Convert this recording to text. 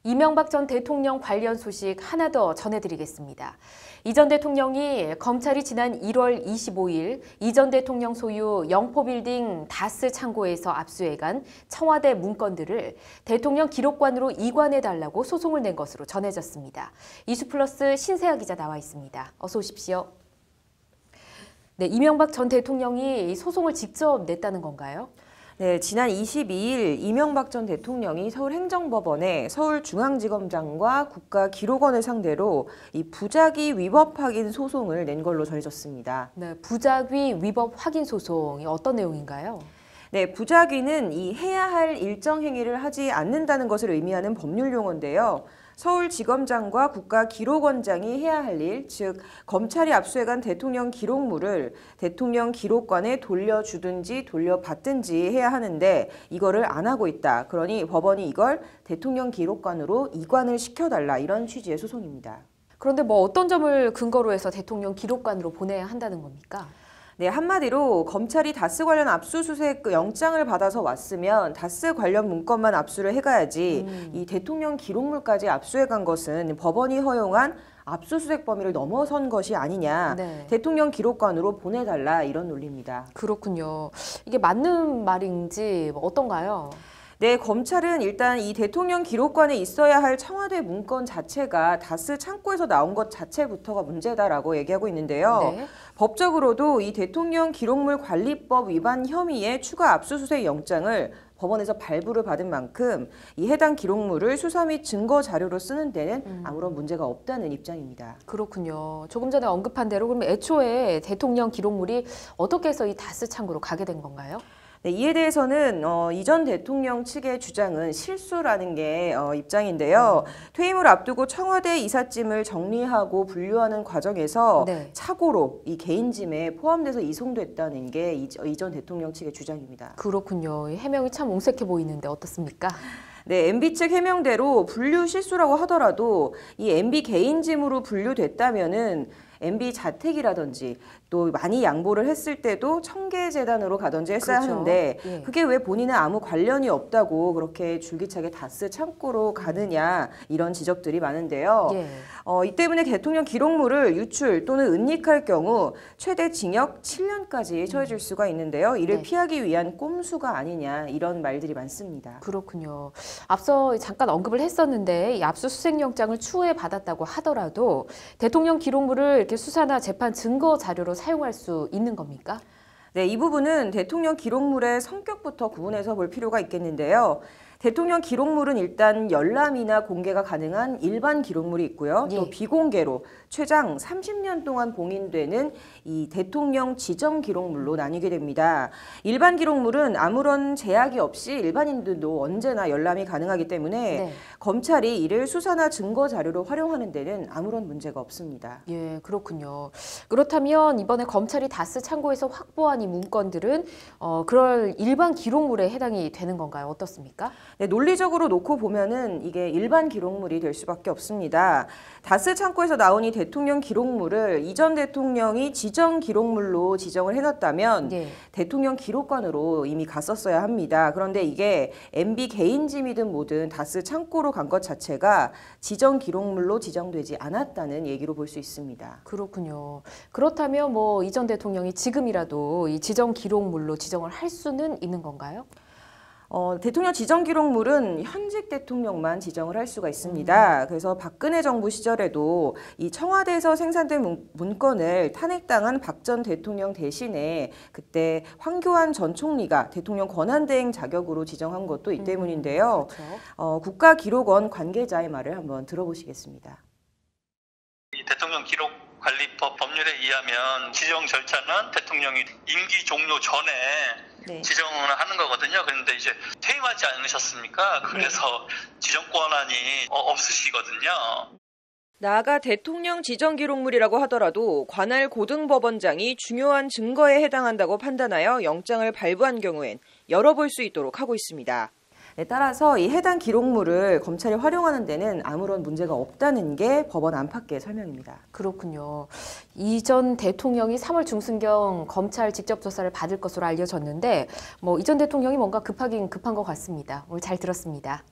이명박 전 대통령 관련 소식 하나 더 전해드리겠습니다. 이 전 대통령이 검찰이 지난 1월 25일 이 전 대통령 소유 영포빌딩 다스 창고에서 압수해간 청와대 문건들을 대통령 기록관으로 이관해달라고 소송을 낸 것으로 전해졌습니다. 이슈플러스 신세아 기자 나와 있습니다. 어서 오십시오. 네, 이명박 전 대통령이 소송을 직접 냈다는 건가요? 네, 지난 22일 이명박 전 대통령이 서울행정법원에 서울중앙지검장과 국가기록원을 상대로 이 부작위 위법 확인 소송을 낸 걸로 전해졌습니다. 네, 부작위 위법 확인 소송이 어떤 내용인가요? 네, 부작위는 이 해야 할 일정 행위를 하지 않는다는 것을 의미하는 법률 용어인데요. 서울지검장과 국가기록원장이 해야 할 일, 즉 검찰이 압수해간 대통령 기록물을 대통령 기록관에 돌려주든지 돌려받든지 해야 하는데 이거를 안 하고 있다. 그러니 법원이 이걸 대통령 기록관으로 이관을 시켜달라, 이런 취지의 소송입니다. 그런데 뭐 어떤 점을 근거로 해서 대통령 기록관으로 보내야 한다는 겁니까? 네, 한마디로 검찰이 다스 관련 압수수색 영장을 받아서 왔으면 다스 관련 문건만 압수를 해가야지 이 대통령 기록물까지 압수해간 것은 법원이 허용한 압수수색 범위를 넘어선 것이 아니냐. 네. 대통령 기록관으로 보내달라, 이런 논리입니다. 그렇군요. 이게 맞는 말인지 어떤가요? 네, 검찰은 일단 이 대통령 기록관에 있어야 할 청와대 문건 자체가 다스 창고에서 나온 것 자체부터가 문제다라고 얘기하고 있는데요. 네. 법적으로도 이 대통령 기록물 관리법 위반 혐의의 추가 압수수색 영장을 법원에서 발부를 받은 만큼 이 해당 기록물을 수사 및 증거 자료로 쓰는 데는 아무런 문제가 없다는 입장입니다. 그렇군요. 조금 전에 언급한 대로 그러면 애초에 대통령 기록물이 어떻게 해서 이 다스 창고로 가게 된 건가요? 네, 이에 대해서는 이 전 대통령 측의 주장은 실수라는 게 입장인데요. 퇴임을 앞두고 청와대 이삿짐을 정리하고 분류하는 과정에서 네. 착오로 이 개인 짐에 포함돼서 이송됐다는 게 이 전 대통령 측의 주장입니다. 그렇군요. 이 해명이 참 옹색해 보이는데 어떻습니까? 네, MB 측 해명대로 분류 실수라고 하더라도 이 MB 개인 짐으로 분류됐다면은 MB 자택이라든지 또 많이 양보를 했을 때도 청계재단으로 가든지 했어야 그렇죠. 하는데 예. 그게 왜 본인은 아무 관련이 없다고 그렇게 줄기차게 다스 창고로 가느냐, 이런 지적들이 많은데요. 예. 이 때문에 대통령 기록물을 유출 또는 은닉할 경우 최대 징역 7년까지 처해질 수가 있는데요. 이를 네. 피하기 위한 꼼수가 아니냐, 이런 말들이 많습니다. 그렇군요. 앞서 잠깐 언급을 했었는데 이 압수수색 영장을 추후에 받았다고 하더라도 대통령 기록물을 이렇게 수사나 재판 증거 자료로 사용할 수 있는 겁니까? 네, 이 부분은 대통령 기록물의 성격부터 구분해서 볼 필요가 있겠는데요. 대통령 기록물은 일단 열람이나 공개가 가능한 일반 기록물이 있고요. 또 예. 비공개로 최장 30년 동안 봉인되는 이 대통령 지정 기록물로 나뉘게 됩니다. 일반 기록물은 아무런 제약이 없이 일반인들도 언제나 열람이 가능하기 때문에 네. 검찰이 이를 수사나 증거 자료로 활용하는 데는 아무런 문제가 없습니다. 예, 그렇군요. 그렇다면 이번에 검찰이 다스 창고에서 확보한 이 문건들은 그럴 일반 기록물에 해당이 되는 건가요? 어떻습니까? 네, 논리적으로 놓고 보면은 이게 일반 기록물이 될 수밖에 없습니다. 다스 창고에서 나온 이 대통령 기록물을 이 전 대통령이 지정 기록물로 지정을 해놨다면 예. 대통령 기록관으로 이미 갔었어야 합니다. 그런데 이게 MB 개인 짐이든 뭐든 다스 창고로 간 것 자체가 지정 기록물로 지정되지 않았다는 얘기로 볼 수 있습니다. 그렇군요. 그렇다면 뭐 이 전 대통령이 지금이라도 이 지정 기록물로 지정을 할 수는 있는 건가요? 대통령 지정 기록물은 현직 대통령만 지정을 할 수가 있습니다. 그래서 박근혜 정부 시절에도 이 청와대에서 생산된 문건을 탄핵당한 박 전 대통령 대신에 그때 황교안 전 총리가 대통령 권한대행 자격으로 지정한 것도 이 때문인데요. 그렇죠. 국가기록원 관계자의 말을 한번 들어보시겠습니다. 이 대통령 기록관리법 법률에 의하면 지정 절차는 대통령이 임기 종료 전에 지정을 하는 거거든요. 그런데 이제 퇴임하지 않으셨습니까? 그래서 지정 권한이 없으시거든요. 나아가 대통령 지정 기록물이라고 하더라도 관할 고등법원장이 중요한 증거에 해당한다고 판단하여 영장을 발부한 경우엔 열어볼 수 있도록 하고 있습니다. 네, 따라서 이 해당 기록물을 검찰이 활용하는 데는 아무런 문제가 없다는 게 법원 안팎의 설명입니다. 그렇군요. 이 전 대통령이 3월 중순경 검찰 직접 조사를 받을 것으로 알려졌는데 뭐 이 전 대통령이 뭔가 급하긴 급한 것 같습니다. 오늘 잘 들었습니다.